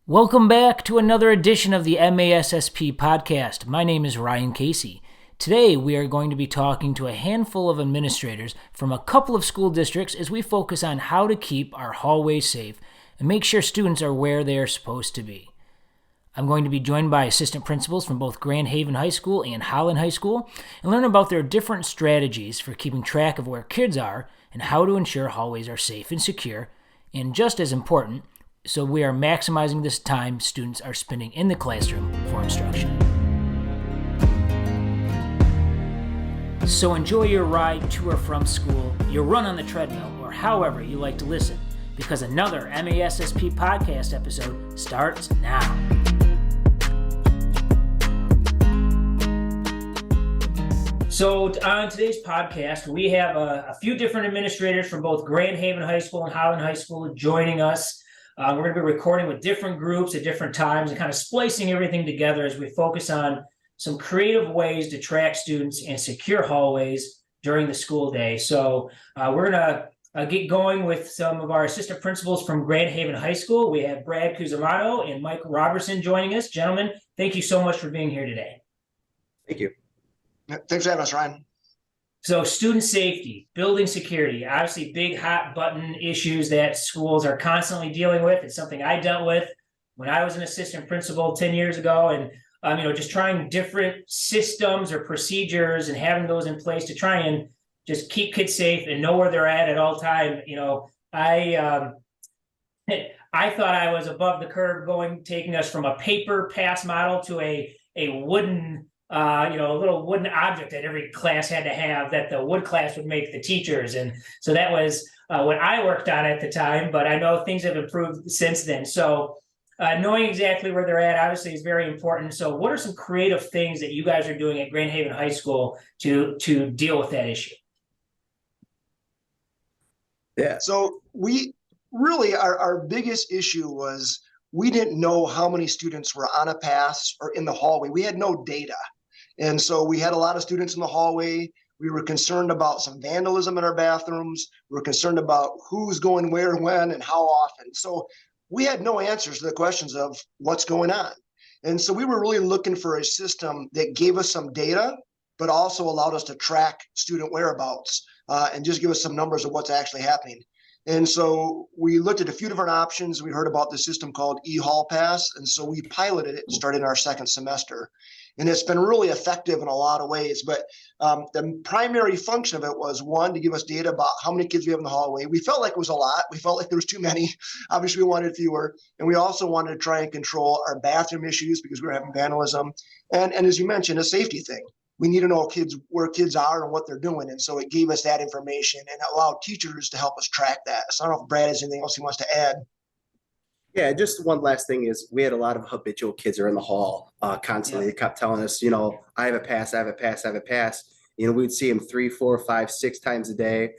Welcome back to another edition of the MASSP podcast. My name is Ryan Casey. Today we are going to be talking to a handful of administrators from a couple of school districts as we focus on how to keep our hallways safe and make sure students are where they are supposed to be. I'm going to be joined by assistant principals from both Grand Haven High School and Holland High School and learn about their different strategies for keeping track of where kids are and how to ensure hallways are safe and secure, and just as important, so we are maximizing this time students are spending in the classroom for instruction. So enjoy your ride to or from school, your run on the treadmill, or however you like to listen, because another MASSP podcast episode starts now. So on today's podcast, we have a few different administrators from both Grand Haven High School and Holland High School joining us. We're going to be recording with different groups at different times and kind of splicing everything together as we focus on some creative ways to track students and secure hallways during the school day. So we're going to get going with some of our assistant principals from Grand Haven High School. We have Brad Cusimano and Mike Robertson joining us. Gentlemen, thank you so much for being here today. Thank you. Thanks for having us, Ryan. So student safety, building security, obviously big hot button issues that schools are constantly dealing with. It's something I dealt with when I was an assistant principal 10 years ago. And, just trying different systems or procedures and having those in place to try and just keep kids safe and know where they're at all time. I thought I was above the curve taking us from a paper pass model to a wooden a little wooden object that every class had to have that the wood class would make the teachers. And so that was what I worked on at the time, but I know things have improved since then. So knowing exactly where they're at obviously is very important. So what are some creative things that you guys are doing at Grand Haven High School to deal with that issue? Yeah. So we really, our biggest issue was we didn't know how many students were on a pass or in the hallway. We had no data. And so we had a lot of students in the hallway. We were concerned about some vandalism in our bathrooms. We were concerned about who's going where, when, and how often. So we had no answers to the questions of what's going on. And so we were really looking for a system that gave us some data, but also allowed us to track student whereabouts and just give us some numbers of what's actually happening. And so we looked at a few different options. We heard about this system called eHall Pass. And so we piloted it and started our second semester. And it's been really effective in a lot of ways. But the primary function of it was, one, to give us data about how many kids we have in the hallway. We felt like it was a lot. We felt like there was too many. Obviously, we wanted fewer. And we also wanted to try and control our bathroom issues because we were having vandalism. And as you mentioned, a safety thing. We need to know where kids are and what they're doing. And so it gave us that information and allowed teachers to help us track that. So I don't know if Brad has anything else he wants to add. Yeah, just one last thing is we had a lot of habitual kids are in the hall constantly. They kept telling us, I have a pass, I have a pass, I have a pass. We'd see them 3, 4, 5, 6 times a day,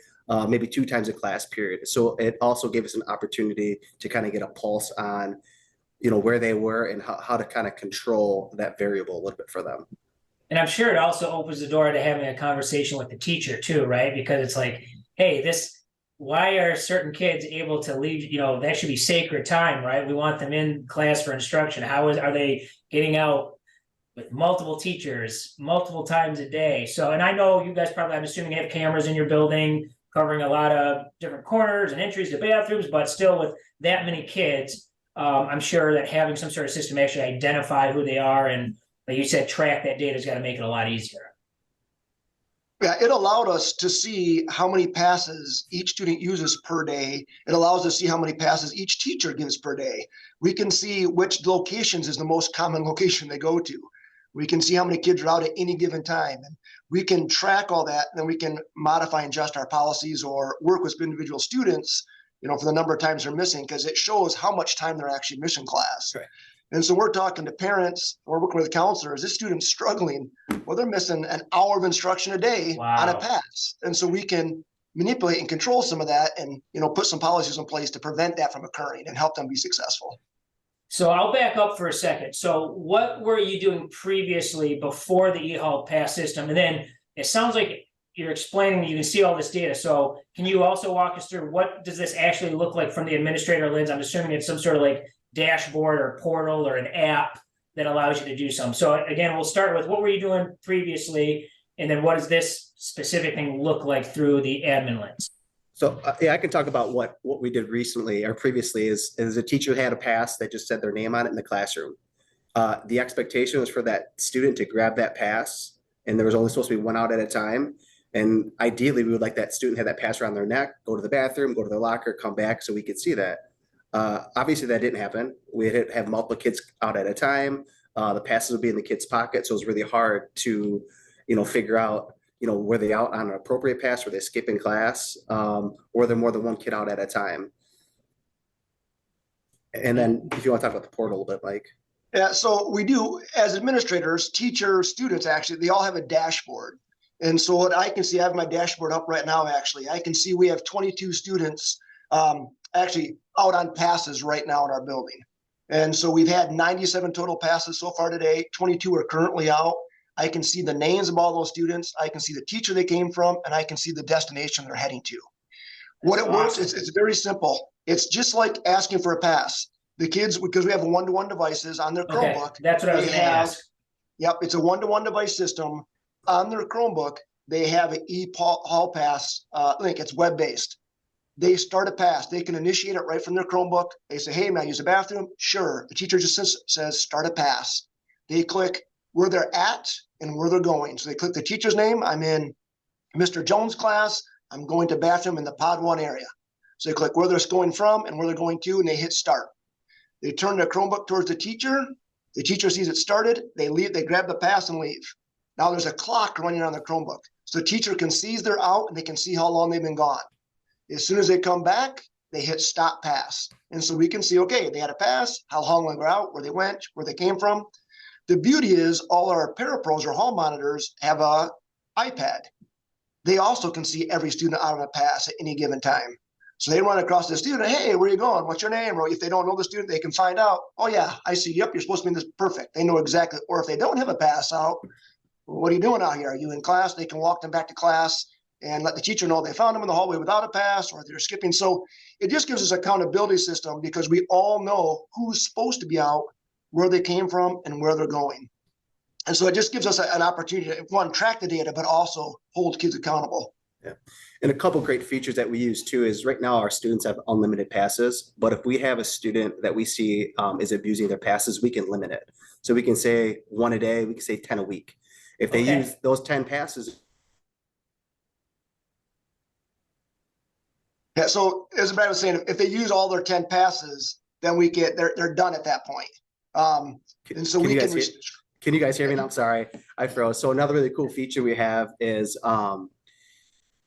maybe 2 times a class period. So it also gave us an opportunity to kind of get a pulse on, where they were and how to kind of control that variable a little bit for them. And I'm sure it also opens the door to having a conversation with the teacher too, right? Because it's like, hey, why are certain kids able to leave? That should be sacred time, right? We want them in class for instruction. Are they getting out with multiple teachers multiple times a day? So, and I know you guys probably, I'm assuming, have cameras in your building covering a lot of different corners and entries to bathrooms, but still with that many kids, I'm sure that having some sort of system actually identify who they are and, like you said, track that data has got to make it a lot easier. Yeah, it allowed us to see how many passes each student uses per day. It allows us to see how many passes each teacher gives per day. We can see which locations is the most common location they go to. We can see how many kids are out at any given time. And we can track all that, and then we can modify and adjust our policies or work with individual students, for the number of times they're missing, because it shows how much time they're actually missing class. Right. And so we're talking to parents or working with counselors. This student's struggling. Well, they're missing an hour of instruction a day on a pass. And so we can manipulate and control some of that and, put some policies in place to prevent that from occurring and help them be successful. So I'll back up for a second. So what were you doing previously before the eHall Pass system? And then it sounds like you're explaining you can see all this data. So can you also walk us through what does this actually look like from the administrator lens? I'm assuming it's some sort of like dashboard or portal or an app that allows you to do something. So again, we'll start with what were you doing previously, and then what does this specific thing look like through the admin lens? So yeah, I can talk about what we did recently or previously is a teacher had a pass that just said their name on it in the classroom. The expectation was for that student to grab that pass, and there was only supposed to be one out at a time. And ideally, we would like that student have that pass around their neck, go to the bathroom, go to their locker, come back so we could see that. Obviously, that didn't happen. We had to have multiple kids out at a time. The passes would be in the kid's pocket, so it was really hard to, figure out, were they out on an appropriate pass, were they skipping class, or there more than one kid out at a time. And then, if you want to talk about the portal a bit, Mike. Yeah, so we do, as administrators, teachers, students, actually, they all have a dashboard. And so what I can see, I have my dashboard up right now, actually. I can see we have 22 students actually out on passes right now in our building. And so we've had 97 total passes so far today. 22 are currently out. I can see the names of all those students. I can see the teacher they came from, and I can see the destination they're heading to. What it works, it's very simple. It's just like asking for a pass. The kids, because we have one-to-one devices on their Chromebook. That's what I was going to ask. Yep, it's a one-to-one device system. On their Chromebook, they have an e-hall pass link. It's web-based. They start a pass. They can initiate it right from their Chromebook. They say, hey, may I use the bathroom? Sure. The teacher just says, start a pass. They click where they're at and where they're going. So they click the teacher's name. I'm in Mr. Jones' class. I'm going to bathroom in the pod 1 area. So they click where they're going from and where they're going to, and they hit start. They turn their Chromebook towards the teacher. The teacher sees it started. They leave. They grab the pass and leave. Now there's a clock running on the Chromebook. So the teacher can see they're out and they can see how long they've been gone. As soon as they come back, they hit stop pass. And so we can see, okay, they had a pass, how long they were out, where they went, where they came from. The beauty is all our parapros or hall monitors have a iPad. They also can see every student out on a pass at any given time. So they run across the student, hey, where are you going? What's your name? Or if they don't know the student, they can find out, oh yeah, I see, yep, you're supposed to be in this, perfect. They know exactly, or if they don't have a pass out, what are you doing out here? Are you in class? They can walk them back to class and let the teacher know they found them in the hallway without a pass or they're skipping. So it just gives us an accountability system because we all know who's supposed to be out, where they came from, and where they're going. And so it just gives us an opportunity to, one, track the data, but also hold kids accountable. Yeah. And a couple great features that we use too is right now our students have unlimited passes, but if we have a student that we see is abusing their passes, we can limit it. So we can say 1 a day, we can say 10 a week. If they use those 10 passes. Yeah, so as Brad was saying, if they use all their 10 passes, then they're done at that point. And so can you guys hear me now? I'm sorry, I froze. So another really cool feature we have is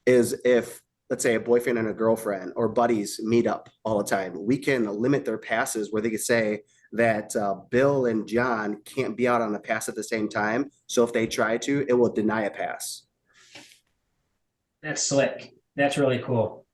if, let's say, a boyfriend and a girlfriend or buddies meet up all the time, we can limit their passes where they could say that Bill and John can't be out on a pass at the same time. So if they try to, it will deny a pass. That's slick. That's really cool.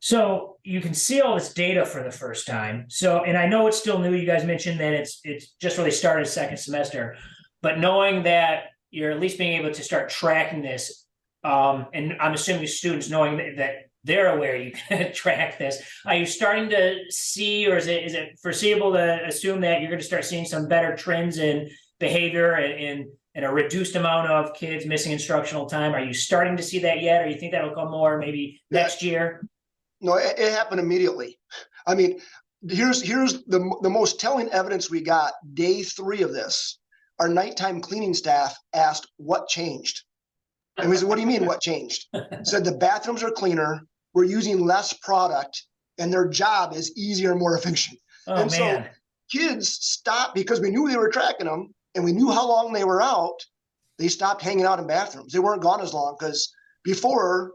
So you can see all this data for the first time. So, and I know it's still new. You guys mentioned that it's just really started second semester, but knowing that you're at least being able to start tracking this, and I'm assuming students knowing that they're aware you can track this. Are you starting to see, or is it foreseeable to assume that you're going to start seeing some better trends in behavior and a reduced amount of kids missing instructional time? Are you starting to see that yet, or you think that'll come more maybe next year? No, it happened immediately. I mean, here's the most telling evidence we got. Day 3 of this, our nighttime cleaning staff asked what changed. And we said, what do you mean what changed? Said the bathrooms are cleaner, we're using less product, and their job is easier and more efficient. Oh, and man. So kids stopped because we knew they were tracking them and we knew how long they were out. They stopped hanging out in bathrooms. They weren't gone as long because before,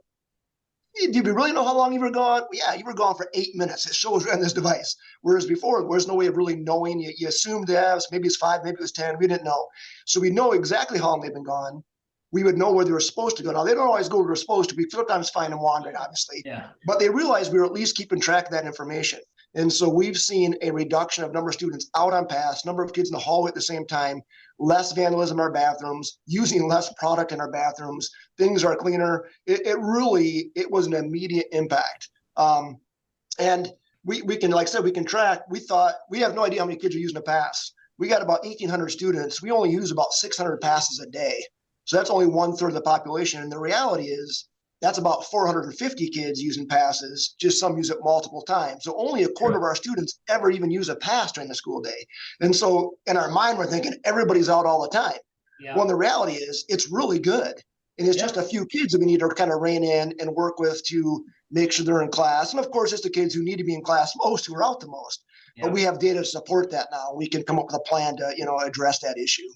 did we really know how long you were gone? Yeah, you were gone for 8 minutes. It shows on this device. Whereas before, there was no way of really knowing. You assumed maybe it's 5, maybe it was 10. We didn't know. So we know exactly how long they've been gone. We would know where they were supposed to go. Now, they don't always go where they're supposed to. We sometimes find them wandering, obviously. Yeah. But they realized we were at least keeping track of that information. And so we've seen a reduction of number of students out on pass, number of kids in the hallway at the same time, less vandalism in our bathrooms, using less product in our bathrooms. Things are cleaner. It was an immediate impact. And we can, like I said, we can track. We thought we have no idea how many kids are using a pass. We got about 1,800 students. We only use about 600 passes a day. So that's only 1/3 of the population. And the reality is that's about 450 kids using passes. Just some use it multiple times. So only a quarter of our students ever even use a pass during the school day. And so in our mind, we're thinking everybody's out all the time. Yeah. Well, the reality is it's really good. And it's just a few kids that we need to kind of rein in and work with to make sure they're in class. And of course, it's the kids who need to be in class most who are out the most. But we have data to support that now. We can come up with a plan to, address that issue.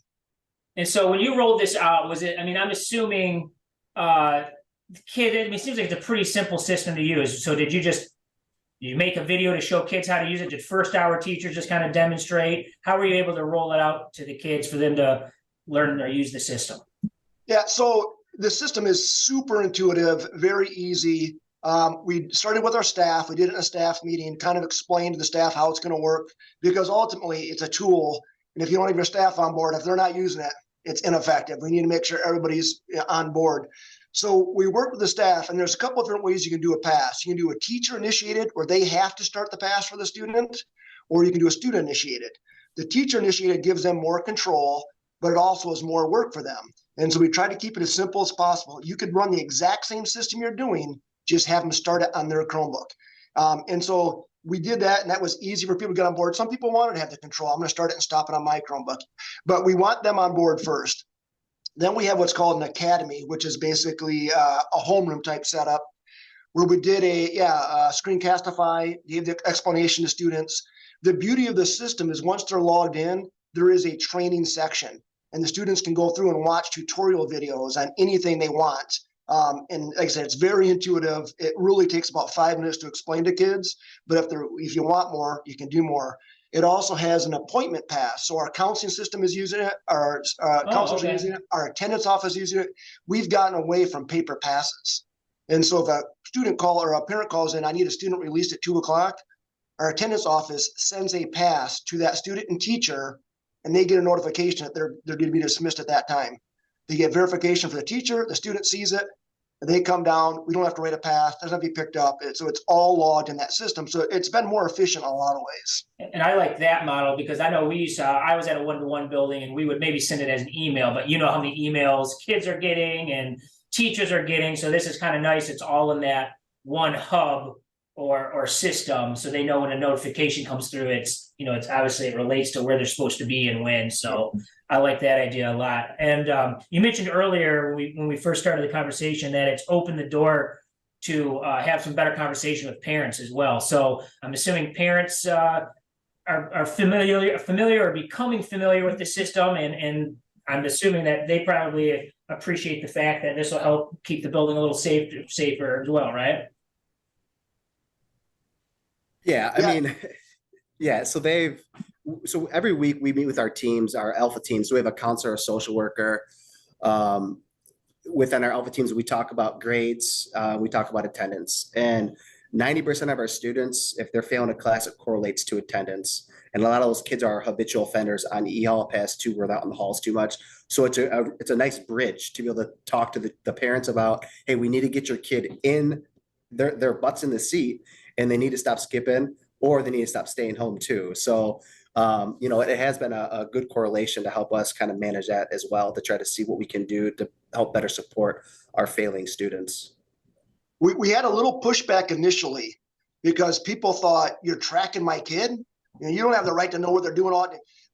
And so when you rolled this out, was it, I mean, I'm assuming the kid, I mean, it seems like it's a pretty simple system to use. So did you make a video to show kids how to use it? Did first hour teachers just kind of demonstrate? How were you able to roll it out to the kids for them to learn or use the system? Yeah, so the system is super intuitive, very easy. We started with our staff. We did it in a staff meeting, kind of explained to the staff how it's going to work, because ultimately it's a tool. And if you don't have your staff on board, if they're not using it, it's ineffective. We need to make sure everybody's on board. So we work with the staff, and there's a couple of different ways you can do a pass. You can do a teacher initiated, where they have to start the pass for the student, or you can do a student initiated. The teacher initiated gives them more control, but it also is more work for them. And so we try to keep it as simple as possible. You could run the exact same system you're doing, just have them start it on their Chromebook. And so we did that, and that was easy for people to get on board. Some people wanted to have the control. I'm going to start it and stop it on my Chromebook. But we want them on board first. Then we have what's called an academy, which is basically a homeroom type setup, where we did a screencastify, gave the explanation to students. The beauty of the system is once they're logged in, there is a training section, and the students can go through and watch tutorial videos on anything they want. And like I said, it's very intuitive. It really takes about 5 minutes to explain to kids, but if you want more, you can do more. It also has an appointment pass. So our counseling system is using it, our counselors are using it, our attendance office is using it. We've gotten away from paper passes. And so if a student or a parent calls in, I need a student released at 2:00, our attendance office sends a pass to that student and teacher, and they get a notification that they're going to be dismissed at that time. They get verification for the teacher, the student sees it, and they come down. We don't have to write a pass, doesn't have to be picked up. So it's all logged in that system. So it's been more efficient in a lot of ways. And I like that model, because I know I was at a 1-to-1 building, and we would maybe send it as an email, but you know how many emails kids are getting and teachers are getting. So this is kind of nice. It's all in that one hub or system, so they know when a notification comes through, it's obviously it relates to where they're supposed to be and when. So I like that idea a lot. And you mentioned earlier when we first started the conversation that it's opened the door to have some better conversation with parents as well. So I'm assuming parents are familiar or becoming familiar with the system, and I'm assuming that they probably appreciate the fact that this will help keep the building a little safer as well, right? Yeah, I mean, yeah. So every week we meet with our teams, our alpha teams. So we have a counselor, a social worker. Within our alpha teams, we talk about grades, we talk about attendance, and 90% of our students, if they're failing a class, it correlates to attendance. And a lot of those kids are habitual offenders on e-hall pass too, where they're out in the halls too much. So it's a nice bridge to be able to talk to the parents about, hey, we need to get your kid in their butts in the seat, and they need to stop skipping, or they need to stop staying home too. So, it has been a good correlation to help us kind of manage that as well, to try to see what we can do to help better support our failing students. We had a little pushback initially because people thought, you're tracking my kid. You don't have the right to know what they're doing.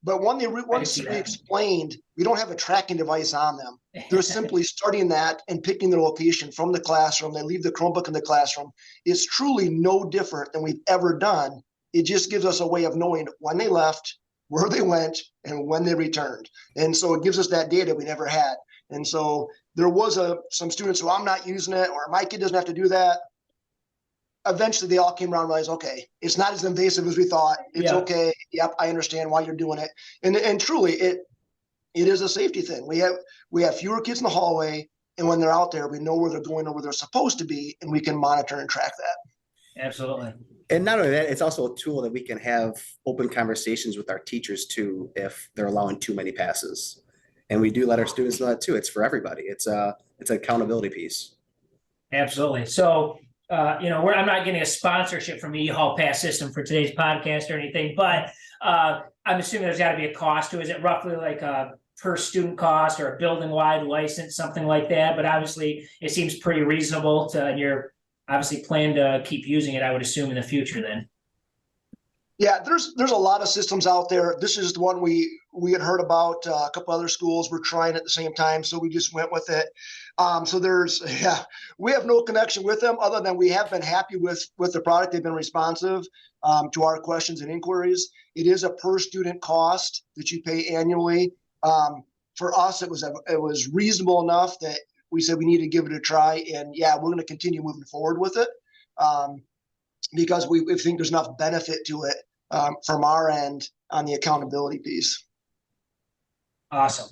But once we explained, we don't have a tracking device on them. They're simply starting that and picking their location from the classroom. They leave the Chromebook in the classroom. It's truly no different than we've ever done. It just gives us a way of knowing when they left, where they went, and when they returned. And so it gives us that data we never had. And so there was some students who, I'm not using it, or my kid doesn't have to do that. Eventually they all came around and realized, okay, it's not as invasive as we thought. It's okay. Yep, I understand why you're doing it. And truly it is a safety thing. We have fewer kids in the hallway, and when they're out there, we know where they're going or where they're supposed to be, and we can monitor and track that. Absolutely. And not only that, it's also a tool that we can have open conversations with our teachers too, if they're allowing too many passes. And we do let our students know that too. It's for everybody. It's an accountability piece. Absolutely. So I'm not getting a sponsorship from the eHall Pass system for today's podcast or anything, but I'm assuming there's got to be a cost to it. Is it roughly like a per student cost or a building-wide license, something like that? But obviously, it seems pretty reasonable and you're obviously plan to keep using it, I would assume, in the future then. Yeah, there's a lot of systems out there. This is the one we had heard about. A couple other schools were trying at the same time, so we just went with it. We have no connection with them other than we have been happy with the product. They've been responsive to our questions and inquiries. It is a per student cost that you pay annually. For us, it was reasonable enough that we said we need to give it a try, and yeah, we're going to continue moving forward with it because we think there's enough benefit to it from our end on the accountability piece. Awesome.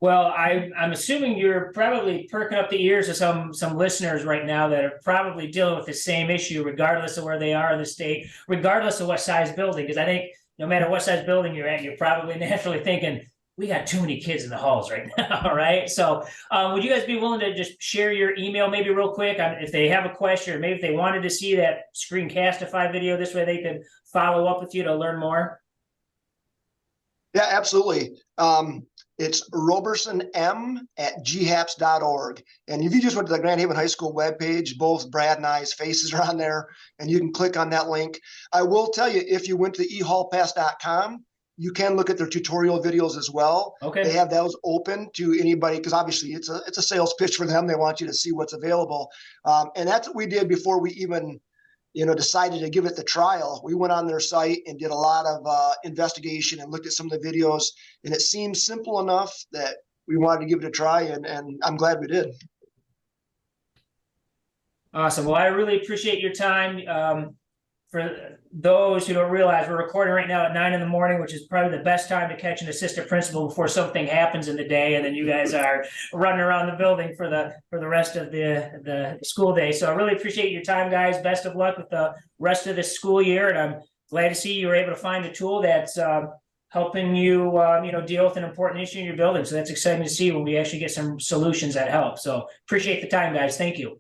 Well, I'm assuming you're probably perking up the ears of some listeners right now that are probably dealing with the same issue, regardless of where they are in the state, regardless of what size building. Because I think no matter what size building you're at, you're probably naturally thinking, we got too many kids in the halls right now, right? So would you guys be willing to just share your email maybe real quick if they have a question, or maybe if they wanted to see that Screencastify video, this way they could follow up with you to learn more? Yeah, absolutely. It's robersonm@ghaps.org. And if you just went to the Grand Haven High School webpage, both Brad and I's faces are on there, and you can click on that link. I will tell you, if you went to ehallpass.com, you can look at their tutorial videos as well. Okay. They have those open to anybody because obviously it's a sales pitch for them. They want you to see what's available. And that's what we did before we even decided to give it the trial. We went on their site and did a lot of investigation and looked at some of the videos, and it seemed simple enough that we wanted to give it a try, and I'm glad we did. Awesome. Well, I really appreciate your time. For those who don't realize, we're recording right now at 9 a.m, which is probably the best time to catch an assistant principal before something happens in the day, and then you guys are running around the building for the rest of the school day. So I really appreciate your time, guys. Best of luck with the rest of this school year, and I'm glad to see you were able to find a tool that's helping you deal with an important issue in your building. So that's exciting to see when we actually get some solutions that help. So appreciate the time, guys. Thank you. All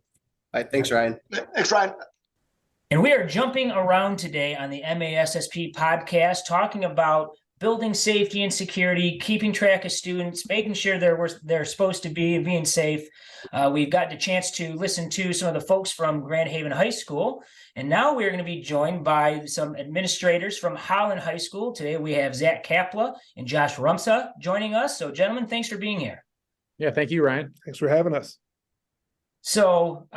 right, thanks, Ryan. Thanks, Ryan. And we are jumping around today on the MASSP podcast, talking about building safety and security, keeping track of students, making sure they're where they're supposed to be and being safe. We've gotten a chance to listen to some of the folks from Grand Haven High School. And now we're going to be joined by some administrators from Holland High School. Today we have Zach Kapla and Josh Rumsa joining us. So gentlemen, thanks for being here. Yeah, thank you, Ryan. Thanks for having us. So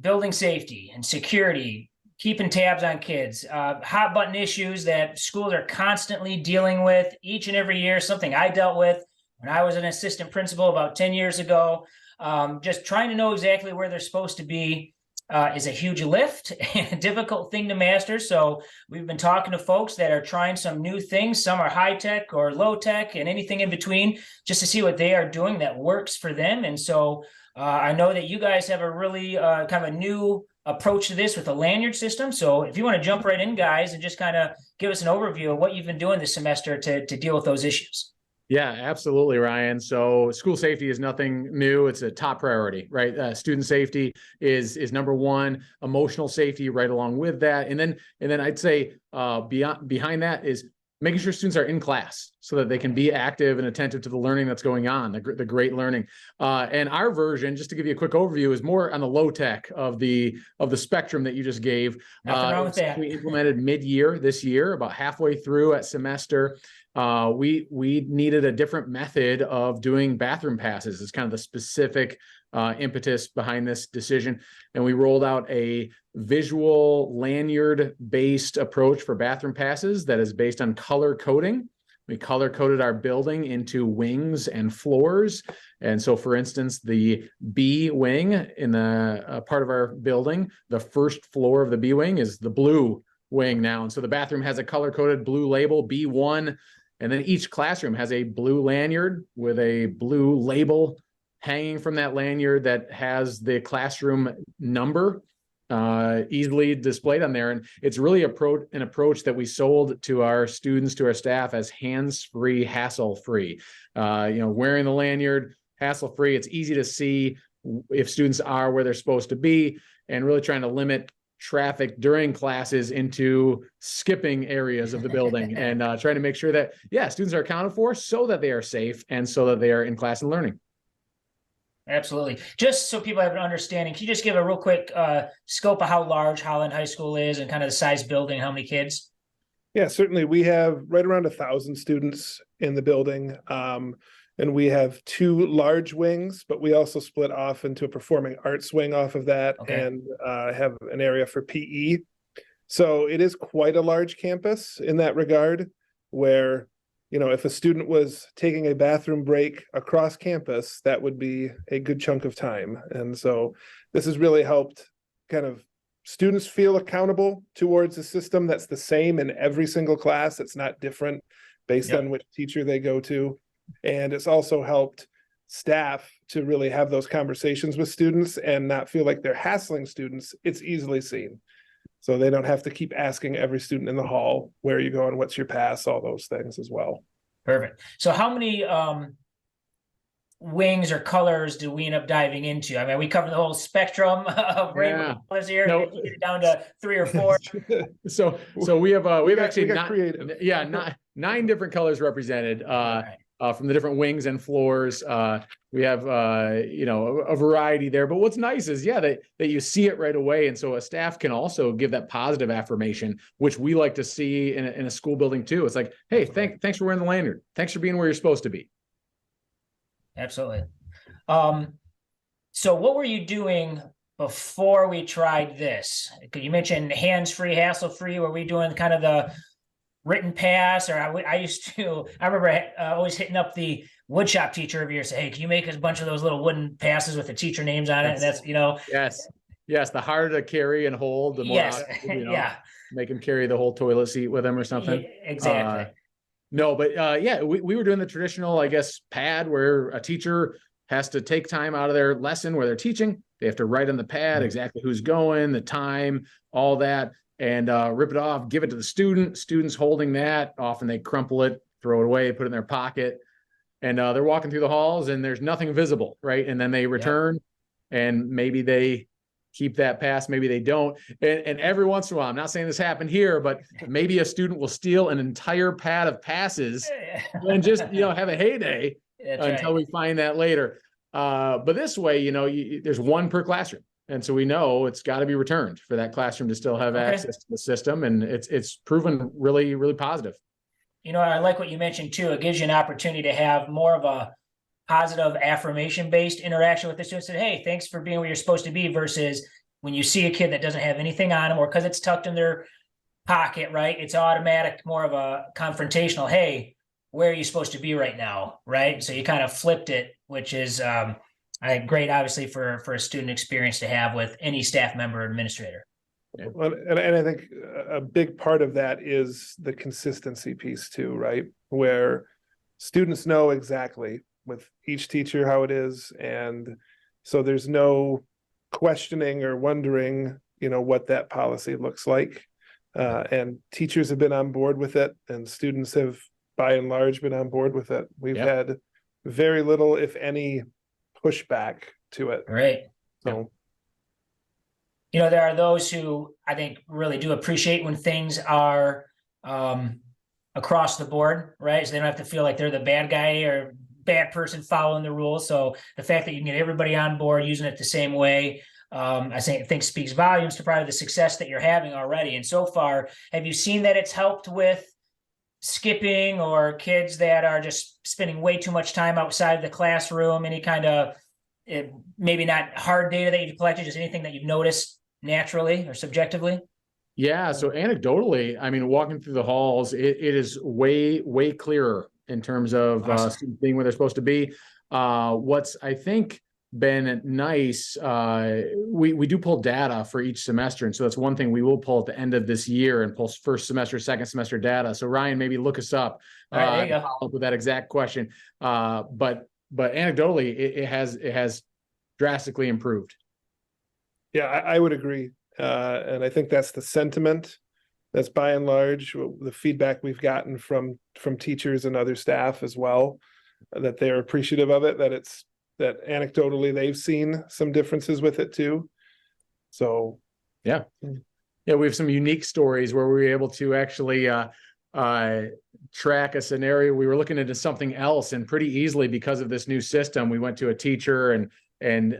building safety and security, keeping tabs on kids, hot button issues that schools are constantly dealing with each and every year, something I dealt with when I was an assistant principal about 10 years ago. Just trying to know exactly where they're supposed to be is a huge lift and a difficult thing to master. So we've been talking to folks that are trying some new things. Some are high tech or low tech and anything in between, just to see what they are doing that works for them. And so I know that you guys have a really kind of a new approach to this with a lanyard system. So if you want to jump right in, guys, and just kind of give us an overview of what you've been doing this semester to deal with those issues. Yeah, absolutely, Ryan. So school safety is nothing new. It's a top priority, right? Student safety is number one, emotional safety right along with that. And then I'd say behind that is making sure students are in class so that they can be active and attentive to the learning that's going on, the great learning. And our version, just to give you a quick overview, is more on the low tech of the spectrum that you just gave. Nothing wrong with that. We implemented mid-year this year, about halfway through at semester. We needed a different method of doing bathroom passes. It's kind of the specific impetus behind this decision. And we rolled out a visual lanyard-based approach for bathroom passes that is based on color coding. We color coded our building into wings and floors. And so, for instance, the B wing in the part of our building, the first floor of the B wing is the blue wing now. And so the bathroom has a color coded blue label, B1. And then each classroom has a blue lanyard with a blue label hanging from that lanyard that has the classroom number easily displayed on there. And it's really an approach that we sold to our students, to our staff, as hands-free, hassle-free. Wearing the lanyard, hassle-free. It's easy to see if students are where they're supposed to be. and really trying to limit traffic during classes into skipping areas of the building and trying to make sure that, yeah, students are accounted for so that they are safe and so that they are in class and learning. Absolutely. Just so people have an understanding, can you just give a real quick scope of how large Holland High School is and kind of the size building, how many kids? Yeah, certainly. We have right around 1,000 students in the building. And we have 2 large wings, but we also split off into a performing arts wing off of that, Okay. and have an area for PE. So it is quite a large campus in that regard, where, you know, if a student was taking a bathroom break across campus, that would be a good chunk of time. And so this has really helped kind of students feel accountable towards a system that's the same in every single class. It's not different based Yep. on which teacher they go to. And it's also helped staff to really have those conversations with students and not feel like they're hassling students. It's easily seen. So they don't have to keep asking every student in the hall, where are you going? What's your pass? All those things as well. Perfect. So how many wings or colors do we end up diving into? I mean, we cover the whole spectrum of rainbow colors here. No. Get it down to 3 or 4. So we have actually we got not, creative. yeah, 9 different colors represented. Right. From the different wings and floors. We have, you know, a variety there, but what's nice is, yeah, that you see it right away. And so a staff can also give that positive affirmation, which we like to see in a school building too. It's like, hey, thanks for wearing the lanyard. Thanks for being where you're supposed to be. Absolutely. So what were you doing before we tried this? Could you mention hands-free, hassle-free? Were we doing kind of the written pass, or I remember always hitting up the woodshop teacher every year, say, hey, can you make us a bunch of those little wooden passes with the teacher names on it? And that's, you know. Yes. The harder to carry and hold, the more, you know, yeah, make them carry the whole toilet seat with them or something. Exactly. No, but yeah, we were doing the traditional, I guess, pad where a teacher has to take time out of their lesson where they're teaching. They have to write on the pad exactly who's going, the time, all that, and rip it off, give it to the student. Students holding that. Often they crumple it, throw it away, put it in their pocket, and they're walking through the halls and there's nothing visible, right? And then they return and maybe they keep that pass, maybe they don't. And every once in a while, I'm not saying this happened here, but maybe a student will steal an entire pad of passes and just, you know, have a heyday until we find that later. But this way, you know, there's 1 per classroom. And so we know it's got to be returned for that classroom to still have access to the system. And it's proven really, really positive. You know, I like what you mentioned too. It gives you an opportunity to have more of a positive affirmation-based interaction with the students. Say, hey, thanks for being where you're supposed to be, versus when you see a kid that doesn't have anything on them or because it's tucked in their pocket, right? It's automatic, more of a confrontational, hey, where are you supposed to be right now, right? So you kind of flipped it, which is great, obviously, for a student experience to have with any staff member or administrator. Well, and I think a big part of that is the consistency piece too, right? Where students know exactly with each teacher how it is, and so there's no questioning or wondering, you know, what that policy looks like. And teachers have been on board with it, and students have, by and large, been on board with it. We've had very little, if any, pushback to it. Right. So, you know, there are those who I think really do appreciate when things are across the board, right? So they don't have to feel like they're the bad guy or bad person following the rules. So the fact that you can get everybody on board using it the same way, I think speaks volumes to probably the success that you're having already. And so far, have you seen that it's helped with skipping or kids that are just spending way too much time outside the classroom? Any kind of maybe not hard data that you've collected, just anything that you've noticed naturally or subjectively? Yeah. So anecdotally, I mean, walking through the halls, it is way, way clearer in terms of students being where they're supposed to be. What's, I think, been nice, we do pull data for each semester. And so that's one thing we will pull at the end of this year and pull first semester, second semester data. So Ryan, maybe look us up, All right, there you go. follow up with that exact question. But anecdotally, it has drastically improved. yeah, I would agree. And I think that's the sentiment. That's by and large the feedback we've gotten from teachers and other staff as well, that they're appreciative of it, that anecdotally they've seen some differences with it too. So Yeah, we have some unique stories where we were able to actually track a scenario. We were looking into something else, and pretty easily, because of this new system, we went to a teacher, and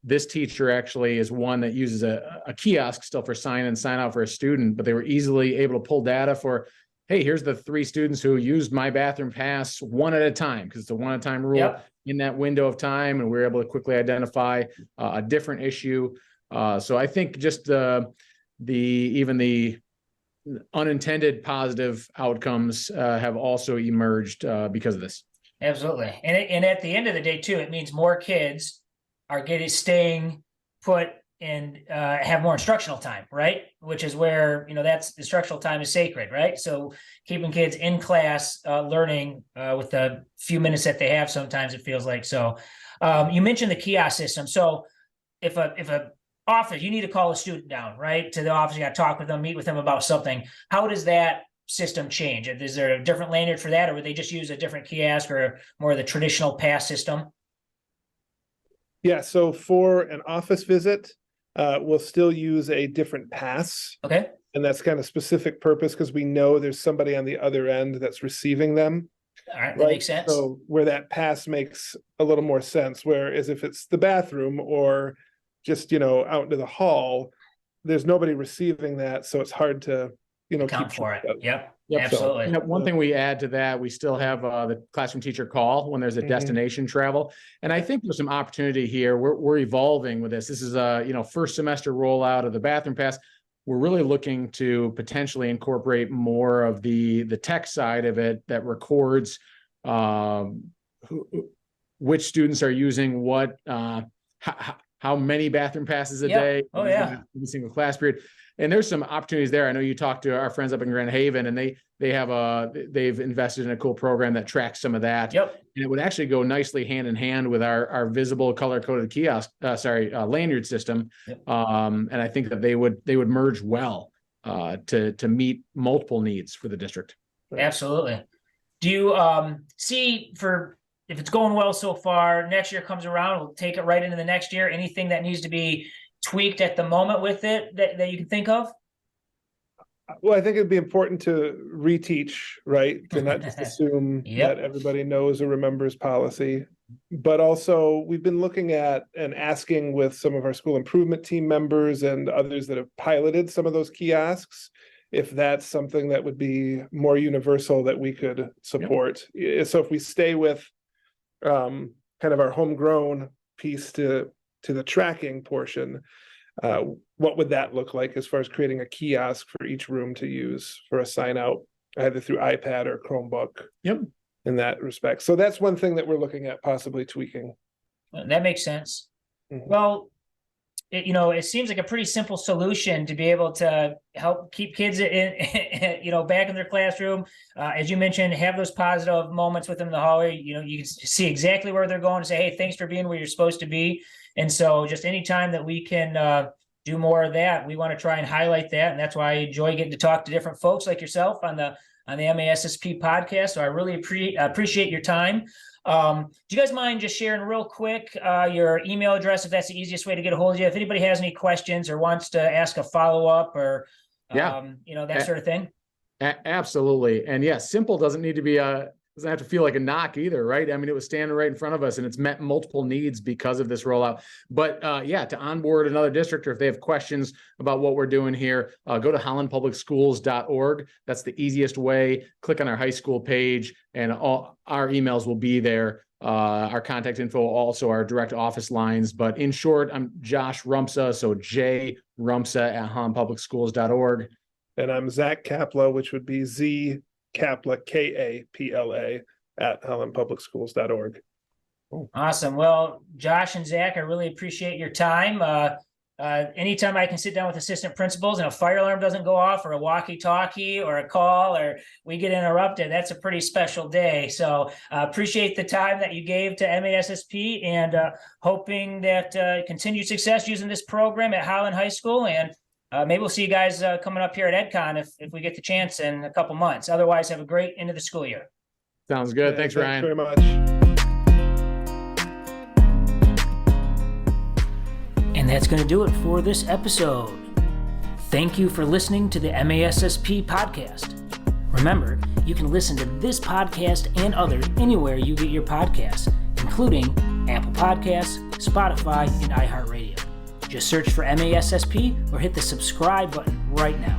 this teacher actually is one that uses a kiosk still for sign in, sign out for a student, but they were easily able to pull data for, hey, here's the 3 students who used my bathroom pass one at a time, because it's a one at a time rule. Yep. In that window of time, and we were able to quickly identify a different issue. So I think just even the unintended positive outcomes have also emerged because of this. Absolutely. And at the end of the day too, it means more kids are staying put and have more instructional time, right? Which is where, that's instructional time is sacred, right? So keeping kids in class, learning with the few minutes that they have, sometimes it feels like. So you mentioned the kiosk system. So if a office, you need to call a student down, right? To the office, you got to talk with them, meet with them about something. How does that system change? Is there a different lanyard for that, or would they just use a different kiosk or more of the traditional pass system? yeah, so for an office visit, we'll still use a different pass. Okay. And that's kind of specific purpose because we know there's somebody on the other end that's receiving them. All right. That makes sense. So where that pass makes a little more sense, whereas if it's the bathroom or just, out into the hall, there's nobody receiving that. So it's hard to, Count for it. Yep. Yep. Absolutely. So, one thing we add to that, we still have the classroom teacher call when there's a destination travel. And I think there's some opportunity here. We're evolving with this. This is a, first semester rollout of the bathroom pass. We're really looking to potentially incorporate more of the tech side of it that records which students are using what, how many bathroom passes a day. Oh, yeah. Every single class period. And there's some opportunities there. I know you talked to our friends up in Grand Haven, and they've invested in a cool program that tracks some of that. Yep. And it would actually go nicely hand in hand with our visible color-coded kiosk, lanyard system. Yep. And I think that they would merge well to meet multiple needs for the district. Absolutely. Do you see, if it's going well so far, next year comes around, we'll take it right into the next year, anything that needs to be tweaked at the moment with it that you can think of? Well, I think it'd be important to reteach, right? To not just assume Yep. that everybody knows or remembers policy. But also, we've been looking at and asking with some of our school improvement team members and others that have piloted some of those kiosks, if that's something that would be more universal that we could support. So if we stay with kind of our homegrown piece to the tracking portion, what would that look like as far as creating a kiosk for each room to use for a sign out, either through iPad or Chromebook? Yep. In that respect. So that's one thing that we're looking at possibly tweaking. That makes sense. Mhm. Well, it seems like a pretty simple solution to be able to help keep kids back in their classroom. As you mentioned, have those positive moments with them in the hallway. You can see exactly where they're going and say, hey, thanks for being where you're supposed to be. And so just anytime that we can do more of that, we want to try and highlight that. And that's why I enjoy getting to talk to different folks like yourself on the MASSP podcast. So I really appreciate your time. Do you guys mind just sharing real quick your email address, if that's the easiest way to get a hold of you? If anybody has any questions or wants to ask a follow-up or, that sort of thing. Absolutely. And yeah, simple doesn't need to be doesn't have to feel like a knock either, right? I mean, it was standing right in front of us and it's met multiple needs because of this rollout. But to onboard another district, or if they have questions about what we're doing here, go to hollandpublicschools.org. That's the easiest way. Click on our high school page and all our emails will be there. Our contact info, also our direct office lines. But in short, I'm Josh Rumsa. So J Rumsa at hollandpublicschools.org. And I'm Zach Kapla, which would be Z Kapla, Kapla at hollandpublicschools.org. Awesome. Well, Josh and Zach, I really appreciate your time. Anytime I can sit down with assistant principals and a fire alarm doesn't go off or a walkie-talkie or a call or we get interrupted, that's a pretty special day. So appreciate the time that you gave to MASSP and hoping that continued success using this program at Holland High School. And maybe we'll see you guys coming up here at EdCon if we get the chance in a couple months. Otherwise, have a great end of the school year. Sounds good. Thanks, Ryan. Very much. And that's going to do it for this episode. Thank you for listening to the MASSP podcast. Remember, you can listen to this podcast and others anywhere you get your podcasts, including Apple Podcasts, Spotify, and iHeartRadio. Just search for MASSP or hit the subscribe button right now.